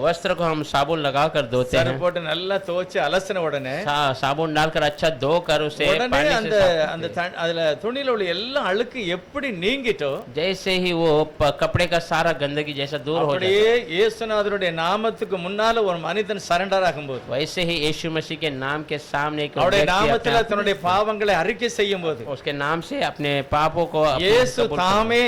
S1: वस्त्र को हम साबुन लगा कर धोते हैं,
S2: போட்டு நல்லா துவைச்சு அலசின உடனே
S1: साबुन डालकर अच्छा धोकर उसे
S2: உடனே
S1: पानी से
S2: அந்த
S1: साफ
S2: அந்த
S1: करते हैं.
S2: அதுல துணியில உள்ள எல்லா அழுக்கு எப்படி நீங்கிட்டோ
S1: जैसे ही वो कपड़े का सारा गंदगी जैसा दूर हो जाता
S2: அப்படியே இயேசுநாதருடைய நாமத்துக்கு முன்னால ஒரு மனிதன் சரண்டர் ஆகும்போது,
S1: है, वैसे ही यीशु मसीह के नाम के सामने एक
S2: அவருடைய
S1: व्यक्ति
S2: நாமத்துல
S1: अपने आप-
S2: தன்னுடைய பாவங்களை அறிக்கை செய்யும் போது
S1: उसके नाम से अपने पापों को अपने
S2: இயேசு
S1: कबूल करता है.
S2: தாமே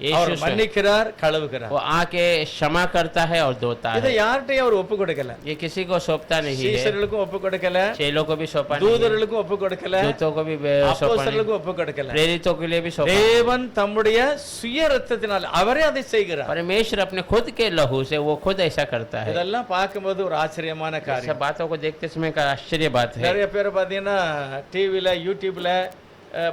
S1: यीशु
S2: அவர்
S1: स्वयं
S2: மன்னிக்கிறார், கழுவுகிறார்.
S1: वो आके क्षमा करता है और धोता
S2: இதை
S1: है.
S2: யார்கிட்டயும் அவர் ஒப்பு கொடுக்கல,
S1: ये किसी को सौंपता नहीं है,
S2: சீசர்களுக்கும் ஒப்பு கொடுக்கல,
S1: चेलों को भी सौंपा नहीं,
S2: தூதர்களுக்கும் ஒப்பு கொடுக்கல,
S1: दूतों को भी सौंपा नहीं,
S2: அப்போஸ்தலர்களுக்கும் ஒப்பு கொடுக்கல.
S1: प्रेरितों के लिए भी सौंपा.
S2: தேவன் தம்முடைய சுய ரத்தத்தினால் அவரே அதை செய்கிறார்.
S1: परमेश्वर अपने खुद के लहू से वो खुद ऐसा करता है.
S2: இதெல்லாம் பார்க்கும்போது ஒரு ஆச்சரியமான
S1: सब
S2: காரியம்.
S1: बातों को देखते समय का आश्चर्य बात है.
S2: நிறைய பேர் பாத்தீங்கன்னா டிவில யூடியூப்ல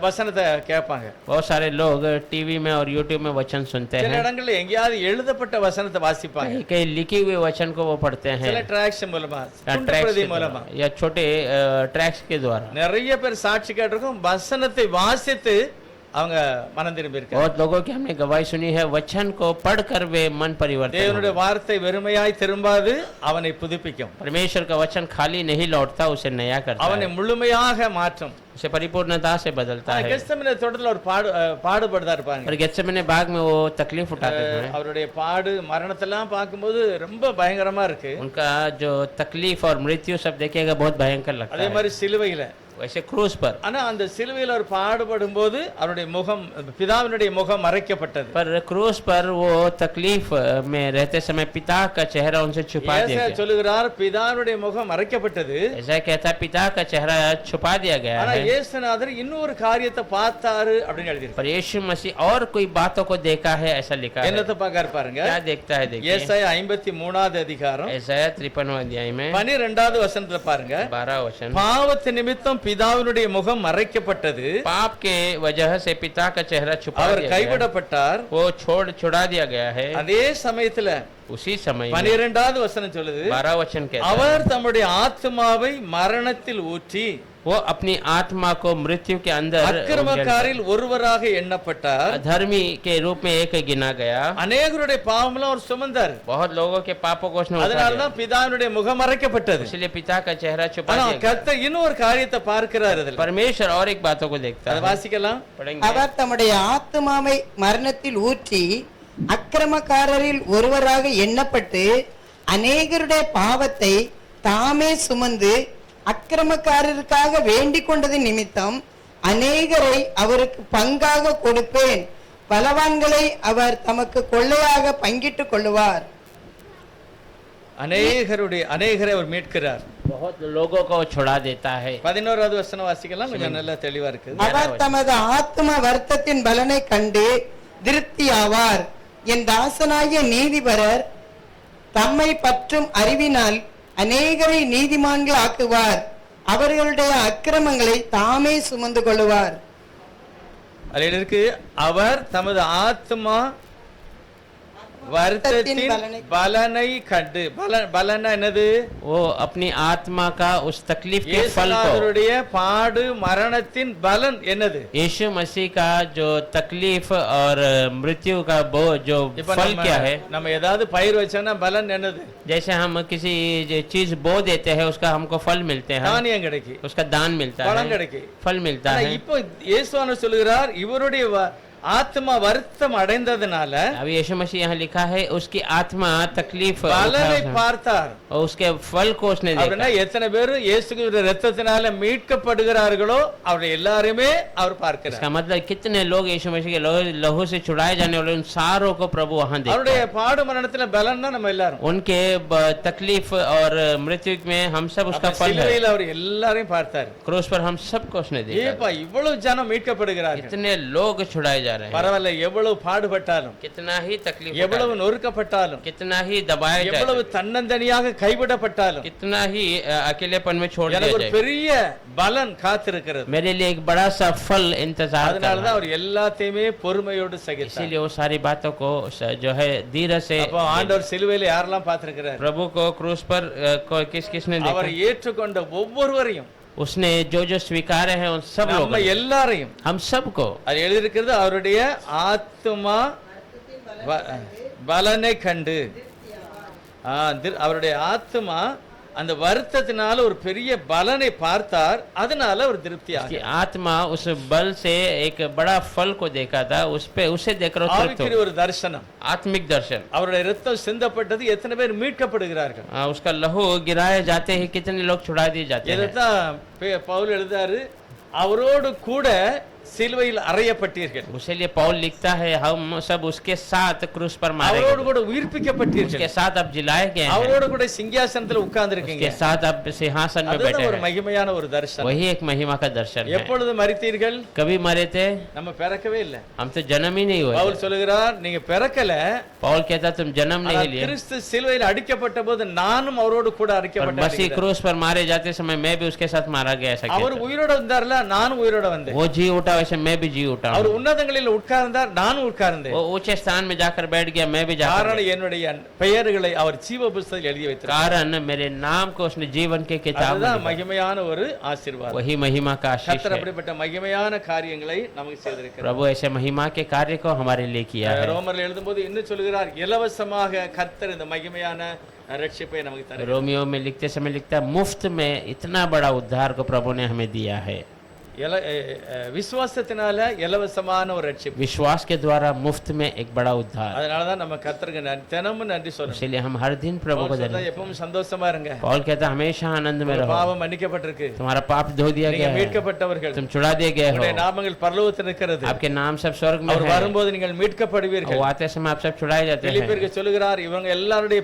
S2: வசனத்தை கேட்பாங்க.
S1: बहुत सारे लोग टीवी में और यूट्यूब में वचन सुनते
S2: சில
S1: हैं,
S2: இடங்கள்ல எங்கேயாவது எழுதப்பட்ட வசனத்தை வாசிப்பாங்க.
S1: कहीं कहीं लिखे हुए वचन को वो पढ़ते हैं,
S2: சில ட்ராக்ஸ் மூலமா,
S1: ट्रैक्स
S2: பிரதி
S1: के
S2: மூலமா
S1: द्वारा या छोटे ट्रैक्स के द्वारा.
S2: நிறைய பேர் சாட்சி கேட்டிருக்கோம். வசனத்தை வாசித்து அவங்க மனம் திரும்பி இருக்காங்க.
S1: बहुत लोगों की हमने गवाही सुनी है, वचन को पढ़कर वे मन परिवर्तन हो
S2: தேவனுடைய
S1: गए.
S2: வார்த்தை வெறுமையாய் திரும்பாது, அவனை புதுப்பிக்கும்,
S1: परमेश्वर का वचन खाली नहीं लौटता, उसे नया करता
S2: அவனை
S1: है,
S2: முழுமையாக மாற்றும்.
S1: उसे परिपूर्णता से बदलता है.
S2: கெத்செமனே தோட்டத்துல ஒரு பாடுபடுதா இருப்பாங்க.
S1: और गेत्सेमने बाग में वो तकलीफ उठाते हैं,
S2: அவருடைய பாடு மரணத்தெல்லாம் பார்க்கும்போது ரொம்ப பயங்கரமா இருக்கு.
S1: उनका जो तकलीफ और मृत्यु सब देखिएगा बहुत भयंकर लगता
S2: அதே
S1: है.
S2: மாதிரி சிலுவையில,
S1: वैसे क्रूस पर,
S2: ஆனா அந்த சிலுவையில ஒரு பாடுபடும் போது அவருடைய முகம், பிதாவினுடைய முகம் மறைக்கப்பட்டது.
S1: पर क्रूस पर वो तकलीफ में रहते समय पिता का चेहरा उनसे छुपा दिया
S2: ஏசாயா
S1: गया.
S2: சொல்லுகிறார், பிதாவினுடைய முகம் மறைக்கப்பட்டது,
S1: ऐसा कहता है पिता का चेहरा छुपा दिया गया
S2: ஆனா
S1: है,
S2: இயேசுநாதர் இன்னொரு காரியத்தை பார்த்தாரு அப்படின்னு எழுதியிருக்கு.
S1: पर यीशु मसीह और कोई बातों को देखा है, ऐसा लिखा है.
S2: என்னத்தை பார்க்க பாருங்க,
S1: क्या देखता है देखिए,
S2: ஏசாயா 53வது அதிகாரம்
S1: ऐसाया 53वां अध्याय में
S2: 12வது वசனத்துல பாருங்க,
S1: 12 वचन.
S2: பாவத்து நிமித்தம் பிதாவினுடைய முகம் மறைக்கப்பட்டது,
S1: पाप के वजह से पिता का चेहरा छुपा
S2: அவர்
S1: दिया गया,
S2: கைவிடப்பட்டார்.
S1: वो छुड़ा दिया गया है.
S2: அதே சமயத்துல
S1: उसी समय में
S2: 12வது வசனம் சொல்லுது,
S1: 12 वचन कहता है,
S2: அவர் தம்முடைய ஆத்துமாவை மரணத்தில் ஊற்றி
S1: वो अपनी आत्मा को मृत्यु के अंदर
S2: அக்கிரமக்காரில் ஒருவராக எண்ணப்பட்டார்.
S1: धर्मी के रूप में एक गिना गया.
S2: அநேகருடைய பாவம்லாம் அவர் சுமந்தார்.
S1: बहुत लोगों के पापों को उसने उठा लिया,
S2: அதனாலதான் பிதாவினுடைய முகம் மறைக்கப்பட்டது.
S1: इसलिए पिता का चेहरा छुपा
S2: ஆனா
S1: दिया गया.
S2: கர்த்தர் இன்னொரு காரியத்தை பார்க்கிறார். இதுல
S1: परमेश्वर और एक बातों को देखता
S2: அதை
S1: है,
S2: வாசிக்கலாம்.
S1: पढ़ेंगे.
S3: அவர் தம்முடைய ஆத்துமாவை மரணத்தில் ஊற்றி அக்கிரமக்காரரில் ஒருவராக எண்ணப்பட்டு அநேகருடைய பாவத்தை தாமே சுமந்து அக்கிரமக்காரருக்காக வேண்டிக் கொண்டது நிமித்தம் அநேகரை அவருக்கு பங்காக கொடுப்பேன், பலவான்களை அவர் தமக்கு கொள்ளையாக பங்கிட்டுக் கொள்ளுவார்.
S2: அநேகரை அவர் மீட்கிறார்.
S1: बहुत लोगों को छुड़ा देता है.
S2: 11வது வசனம் வாசிக்கலாம், கொஞ்சம் நல்லா தெளிவா இருக்கு.
S3: அவர் தமது ஆத்ம வருத்தத்தின் பலனை கண்டு திருப்தியாவார். என் தாசனாகிய நீதிபரர் தம்மை பற்றும் அறிவினால் அநேகரை நீதிமான்கள் ஆக்குவார், அவர்களுடைய அக்கிரமங்களை தாமே சுமந்து கொள்ளுவார்.
S2: அதில் இருக்கு, அவர் தமது ஆத்மா வருத்தத்தின் பலனை கண்டு பலனா என்னது
S1: वो अपनी आत्मा का उस तकलीफ के फल को,
S2: இயேசுநாதருடைய பாடு மரணத்தின் பலன் என்னது
S1: यीशु मसीह का जो तकलीफ और मृत्यु का जो
S2: இப்ப
S1: फल क्या है।
S2: நம்ம ஏதாவது பயிர் வச்சோம்னா பலன் என்னது
S1: जैसे हम किसी चीज बो देते हैं उसका हमको फल मिलते हैं,
S2: தானியம் கிடைக்கும்
S1: उसका दान मिलता
S2: பழம்
S1: है,
S2: கிடைக்கும்
S1: फल मिलता
S2: ஆனா
S1: है।
S2: இப்போ இயேசுவானவர் சொல்கிறார் இவருடைய ஆத்மா வருத்தம் அடைந்ததனால
S1: अभी यीशु मसीह यहाँ लिखा है उसकी आत्मा तकलीफ
S2: பலனை பார்த்தார்
S1: और उसके फल को उसने
S2: அப்படின்னா
S1: देखा।
S2: எத்தனை பேர் இயேசுவின் ரத்தத்தினால மீட்கப்படுகிறார்களோ அவர்கள் எல்லாருமே அவர் பார்க்கிறார்
S1: इसका मतलब कितने लोग यीशु मसीह के लहू से छुड़ाए जाने वाले उन सारों को प्रभु वहां देखता
S2: அவருடைய
S1: है।
S2: பாடு மரணத்துல பலன் தான் நம்ம எல்லாரும்
S1: उनके तकलीफ और मृत्यु में हम सब उसका
S2: அப்ப
S1: फल है।
S2: சிலுவையில் அவர் எல்லாரையும் பார்த்தார்
S1: क्रूस पर हम सबको उसने देखा।
S2: ஏப்பா இவ்வளவு ஜனம் மீட்கப்படுகிறார்கள்
S1: कितने लोग छुड़ाए जा रहे हैं,
S2: பரவாயில்ல எவ்வளவு பாடுபட்டாலும்
S1: कितना ही तकलीफ
S2: எவ்வளவு
S1: उठाए,
S2: நொறுக்கப்பட்டாலும்
S1: कितना ही दबाए जाए,
S2: எவ்வளவு தன்னந்தனியாக கைவிடப்பட்டாலும்
S1: कितना ही अकेलेपन में छोड़ दिया
S2: எனக்கு ஒரு
S1: जाए,
S2: பெரிய பலன் காத்திருக்கிறது
S1: मेरे लिए एक बड़ा सा फल इंतजार कर
S2: அதனாலதான்
S1: रहा है।
S2: அவர் எல்லாத்தையுமே பொறுமையோடு சகித்தார்
S1: इसीलिए वो सारी बातों को जो है धीरज से,
S2: அப்போ ஆண்டவர் சிலுவையில யாரெல்லாம் பார்த்திருக்கிறார்
S1: प्रभु को क्रूस पर किसने
S2: அவர்
S1: देखा,
S2: ஏற்றுக்கொண்ட ஒவ்வொருவரையும்
S1: उसने जो स्वीकारे हैं उन सब
S2: நம்ம
S1: लोगों,
S2: எல்லாரையும்
S1: हम सबको
S2: அது எழுதியிருக்கிறது அவருடைய ஆத்துமா பலனை கண்டு அவருடைய ஆத்துமா அந்த வருத்தத்தினால ஒரு பெரிய பலனை பார்த்தார், அதனால ஒரு திருப்தியாக
S1: कि आत्मा उस बल से एक बड़ा फल को देखा था, उसे देखकर वो तृप्त
S2: ஆவிக்குரிய
S1: हो।
S2: ஒரு தரிசனம்,
S1: आत्मिक दर्शन,
S2: அவருடைய ரத்தம் சிந்தப்பட்டது எத்தனை பேர் மீட்கப்படுகிறார்கள்
S1: उसका लहू गिराए जाते ही कितने लोग छुड़ा दिए जाते हैं।
S2: இதைத்தான் பவுல் எழுதாரு, அவரோடு கூட சிலுவையில் அறையப்பட்டீர்கள்,
S1: उसीलिए पौल लिखता है हम सब उसके साथ क्रूस पर मारे
S2: அவரோடு
S1: गए,
S2: கூட உயிர்ப்பிக்கப்பட்டீர்கள்,
S1: उसके साथ अब जिलाए गए हैं,
S2: அவரோடு கூட சிங்காசனத்துல உட்கார்ந்திருக்கீங்க.
S1: उसके साथ अब सिंहासन में
S2: அதுதான்
S1: बैठे
S2: ஒரு
S1: हैं।
S2: மகிமையான ஒரு தரிசனம்.
S1: वही एक महिमा का दर्शन है।
S2: எப்பொழுது மரித்தீர்கள்?
S1: कभी मरे थे?
S2: நம்ம பிறக்கவே இல்லை.
S1: हम तो जन्म ही नहीं हुए।
S2: பவுல் சொல்லுகிறார் நீங்க பிறக்கல,
S1: पौल कहता तुम जन्म नहीं लिए,
S2: கிறிஸ்து சிலுவையில் அடிக்கப்பட்ட போது நானும் அவரோடு கூட
S1: पर
S2: அடிக்கப்பட்டேன்.
S1: मसीह क्रूस पर मारे जाते समय मैं भी उसके साथ मारा गया। ऐसा
S2: அவர்
S1: कहता है।
S2: உயிரோட வந்தார்ல, நானும் உயிரோட வந்தேன்.
S1: वो जी उठा वैसे मैं भी जी उठा
S2: அவர்
S1: हूं।
S2: உன்னதங்களில் உட்கார்ந்தார், நானும் உட்கார்ந்தேன்.
S1: वो ऊंचे स्थान में जाकर बैठ गया, मैं भी जाकर
S2: காரணம் என்னுடைய பெயர்களை அவர் ஜீவ புஸ்தகத்தில் எழுதி வைத்தார்.
S1: कारण मेरे नाम को उसने जीवन के किताब में
S2: அதுதான்
S1: लिखा।
S2: மகிமையான ஒரு ஆசீர்வாதம்.
S1: वही महिमा का आशीष
S2: கர்த்தர்
S1: है।
S2: அப்படிப்பட்ட மகிமையான காரியங்களை நமக்கு செய்திருக்கிறார்.
S1: प्रभु ऐसे महिमा के कार्य को हमारे लिए किया है।
S2: ரோமர்ல எழுதும்போது இன்னும் சொல்கிறார், இலவசமாக கர்த்தர் இந்த மகிமையான ரட்சிப்பை நமக்கு தருகிறார்.
S1: रोमियो में लिखते समय लिखता है मुफ्त में इतना बड़ा उद्धार को प्रभु ने हमें दिया है।
S2: விசுவாசத்தினால இலவசமான ஒரு ரட்சிப்பு,
S1: विश्वास के द्वारा मुफ्त में एक बड़ा उद्धार।
S2: அதனாலதான் நம்ம கர்த்தருக்கு தினமும் நன்றி சொல்லணும்.
S1: इसलिए हम हर दिन प्रभु को धन्यवाद।
S2: எப்பவும் சந்தோஷமா இருங்க.
S1: पौल कहता है हमेशा आनंद में रहो,
S2: பாவம் மன்னிக்கப்பட்டிருக்கு,
S1: तुम्हारा पाप धो दिया
S2: நீங்க
S1: गया है,
S2: மீட்கப்பட்டவர்கள்,
S1: तुम छुड़ा दिए गए हो,
S2: உங்களுடைய நாமங்கள் பரலோகத்தில் இருக்கிறது,
S1: आपके नाम सब स्वर्ग में
S2: அவர்
S1: है,
S2: வரும்போது நீங்கள் மீட்கப்படுவீர்கள்.
S1: वो आते समय आप सब छुड़ाए जाते हैं।
S2: பிலிப்பியருக்கு சொல்லுகிறார், இவங்க எல்லாருடைய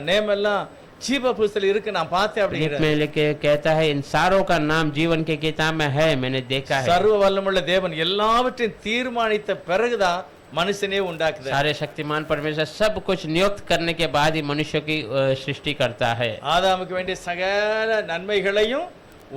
S2: நேம் எல்லாம் ஜீவ புஸ்தகத்தில் இருக்கு, நான் பார்த்தேன் அப்படிங்கிறார்.
S1: में लेके कहता है इन सारों का नाम जीवन के किताब में है, मैंने देखा है।
S2: சர்வ வல்லமுள்ள தேவன் எல்லாவற்றையும் தீர்மானித்த பிறகுதான் மனுஷனே உண்டாக்குது.
S1: सारे शक्तिमान परमेश्वर सब कुछ नियुक्त करने के बाद ही मनुष्य की सृष्टि करता है।
S2: ஆதாமுக்கு வேண்டிய சகல நன்மைகளையும்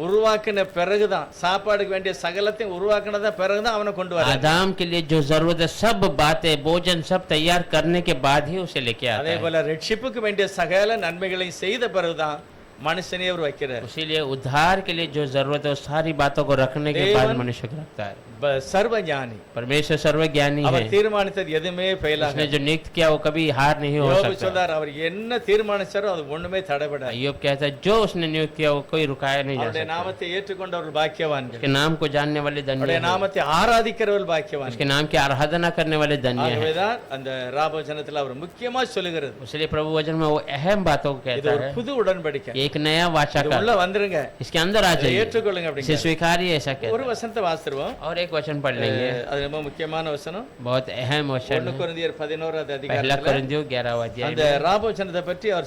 S2: உருவாக்கின பிறகுதான், சாப்பாடுக்கு வேண்டிய சகலத்தையும் உருவாக்கினதா பிறகுதான் அவனை கொண்டு வர.
S1: आदम के लिए जो जरूरत है सब बातें भोजन सब तैयार करने के बाद ही उसे लेके आता
S2: அதே
S1: है।
S2: போல ரட்சிப்புக்கு வேண்டிய சகல நன்மைகளையும் செய்த பிறகுதான் மனுஷனே அவர் வைக்கிறார்.
S1: इसीलिए उद्धार के लिए जो जरूरत है वो सारी बातों को रखने के बाद मनुष्य को रखता है।
S2: சர்வ ஞானி,
S1: परमेश्वर सर्वज्ञानी है,
S2: அவர் தீர்மானித்தது எதுவுமே ஃபெயிலாக.
S1: उसने जो नियुक्त किया वो कभी हार नहीं हो
S2: யோபு
S1: सकता।
S2: சொல்றார், அவர் என்ன தீர்மானிச்சாரோ அது ஒண்ணுமே தடைபடாது.
S1: अय्यूब कहता है जो उसने नियुक्त किया वो कोई रुकाया नहीं जा
S2: அவருடைய
S1: सकता।
S2: நாமத்தை ஏற்றுக்கொண்டவர்கள் பாக்கியவான்கள்,
S1: उसके नाम को जानने वाले धन्य
S2: அவருடைய
S1: हैं,
S2: நாமத்தை ஆராதிக்கிறவர்கள் பாக்கியவான்கள்.
S1: उसके नाम की आराधना करने वाले धन्य हैं।
S2: ஆகவேதான் அந்த ராபோஜனத்தில் அவர் முக்கியமா சொல்லுகிறது,
S1: इसलिए प्रभु वचन में वो अहम बातों को
S2: இது
S1: कहता
S2: ஒரு
S1: है,
S2: புது உடன்படிக்கை,
S1: एक नया वाचा
S2: இது
S1: का,
S2: உள்ள வந்துருங்க,
S1: इसके अंदर आ
S2: இதை
S1: जाइए,
S2: ஏற்றுக்கொள்ளுங்க
S1: इसे
S2: அப்படிங்க.
S1: स्वीकारिए, ऐसा
S2: ஒரு
S1: कहता है।
S2: வசனத்தை வாசிடுவோம்,
S1: और एक वचन पढ़ लेंगे,
S2: அது ரொம்ப முக்கியமான வசனம்.
S1: बहुत अहम वचन
S2: 1
S1: है।
S2: கொரிந்தியர் 11வது
S1: पहला
S2: அதிகாரத்துல
S1: कोरिन्थियों 11वां अध्याय
S2: அந்த
S1: में
S2: ராபோஜனத்தை பற்றி அவர்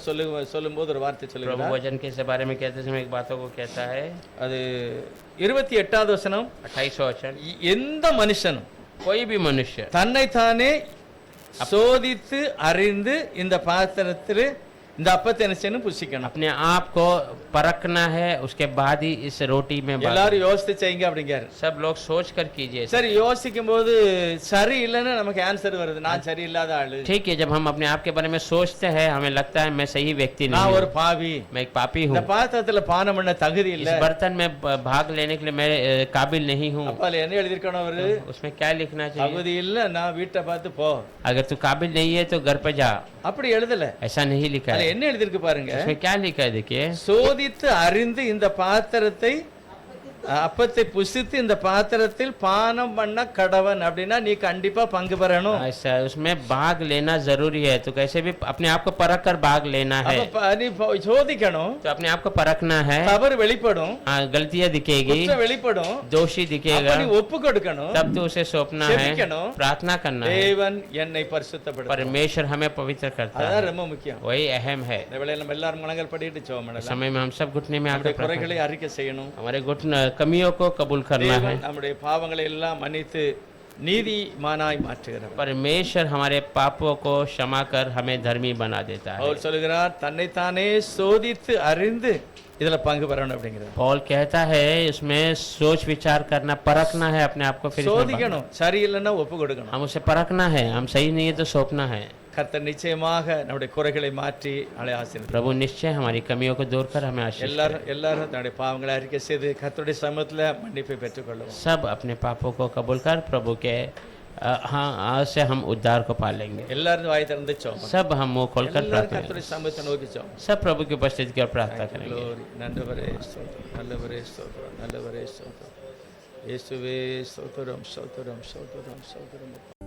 S2: சொல்லும்போது ஒரு வார்த்தை
S1: प्रभु
S2: சொல்லுகிறார்.
S1: वचन के इस बारे में कहते समय एक बातों को कहता है,
S2: அது 28வது வசனம்,
S1: 28वां वचन,
S2: எந்த மனுஷனும்
S1: कोई भी मनुष्य
S2: தன்னைத்தானே சோதித்து அறிந்து இந்த பாத்திரத்தில் இந்த அப்பத்தை என்ன செய்யணும்? புசிக்கணும்.
S1: अपने आप को परखना है, उसके बाद ही इस रोटी में
S2: எல்லாரும் யோசித்து செய்யுங்க அப்படிங்காரு.
S1: सब लोग सोच कर कीजिए।
S2: சரி, யோசிக்கும் போது சரி இல்லைன்னு நமக்கு ஆன்சர் வருது. நான் சரியில்லாத ஆளு,
S1: ठीक है, जब हम अपने आप के बारे में सोचते हैं हमें लगता है मैं सही व्यक्ति नहीं
S2: நான்
S1: हूँ,
S2: ஒரு பாவி,
S1: मैं एक पापी हूँ,
S2: இந்த பாத்திரத்துல பானம் பண்ண தகுதி இல்ல.
S1: इस बर्तन में भाग लेने के लिए मैं काबिल नहीं हूँ।
S2: அப்ப அதுல என்ன எழுதிருக்கணும்? அவரு
S1: उसमें क्या लिखना चाहिए?
S2: தகுதி இல்ல, நான் வீட்டை பார்த்து போ.
S1: अगर तू काबिल नहीं है तो घर पे जा,
S2: அப்படி எழுதல.
S1: ऐसा नहीं लिखा
S2: அதுல
S1: है।
S2: என்ன எழுதிருக்கு பாருங்க.
S1: उसमें क्या लिखा है देखिए,
S2: சோதித்து அறிந்து இந்த பாத்திரத்தை அப்பத்தை புசித்து இந்த பாத்திரத்தில் பானம் பண்ண கடவன். அப்படின்னா நீ கண்டிப்பா பங்கு பெறணும்.
S1: ऐसा उसमें भाग लेना जरूरी है, तो कैसे भी अपने आप को परख कर भाग लेना है,
S2: நீ சோதிக்கணும்.
S1: तो अपने आप को परखना है।
S2: தவறு வெளிப்படும்,
S1: गलतियां दिखेगी,
S2: குற்றம் வெளிப்படும்,
S1: दोषी दिखेगा,
S2: அப்ப நீ ஒப்பு கொடுக்கணும்,
S1: तब तो उसे सौंपना है,
S2: செபிக்கணும்.
S1: प्रार्थना करना है।
S2: தேவன் என்னை பரிசுத்தப்படுத்த.
S1: परमेश्वर हमें पवित्र करता
S2: அதான்
S1: है,
S2: ரொம்ப முக்கியம்.
S1: वही अहम है।
S2: இந்த வேளையில நம்ம எல்லாரும் முழங்கால் படிட்டு ஜெபம்
S1: इस
S2: பண்ணலாம்.
S1: समय में हम सब घुटने में आकर
S2: நம்முடைய
S1: प्रार्थना
S2: குறைகளை அறிக்கை செய்யணும்.
S1: करें। हमारे घुटन कमियों को कबूल करना है।
S2: தேவன் நம்முடைய பாவங்களை எல்லாம் மன்னித்து நீதிமானாய் மாற்றுகிறார்.
S1: परमेश्वर हमारे पापों को क्षमा कर हमें धर्मी बना देता है।
S2: அவர் சொல்கிறார், தன்னைத்தானே சோதித்து அறிந்து இதுல பங்கு பெறணும் அப்படிங்கிறார்.
S1: पॉल कहता है इसमें सोच विचार करना, परखना है अपने आप को, फिर इसमें
S2: சோதிக்கணும், சரியில்லைன்னா ஒப்பு கொடுக்கணும்.
S1: हम उसे परखना है, हम सही नहीं है तो सौंपना है।
S2: கர்த்தர் நிச்சயமாக நம்முடைய குறைகளை மாற்றி நாளை ஆசீர்வதிப்பார்.
S1: प्रभु निश्चय हमारी कमियों को दूर कर हमें आशीष
S2: எல்லாரும் தன்னுடைய பாவங்களை அறிக்கை செய்து கர்த்தருடைய சமூகத்துல மன்னிப்பை பெற்றுக்கொள்ளுவோம்.
S1: सब अपने पापों को कबूल कर प्रभु के हाँ आज से हम उद्धार को पालेंगे।
S2: எல்லாரும் வாய் திறந்து ஜெபம்.
S1: सब हम मुंह खोलकर
S2: எல்லாரும்
S1: प्रार्थना
S2: கர்த்தருடைய சமூகத்தை நோக்கி ஜெபம்.
S1: सब प्रभु की उपस्थिति की ओर प्रार्थना करेंगे।
S2: Glory. நல்லவரே ஸ்தோத்திரம், நல்லவரே ஸ்தோத்திரம், நல்லவரே ஸ்தோத்திரம். இயேசுவே ஸ்தோத்திரம், ஸ்தோத்திரம், ஸ்தோத்திரம், ஸ்தோத்திரம்.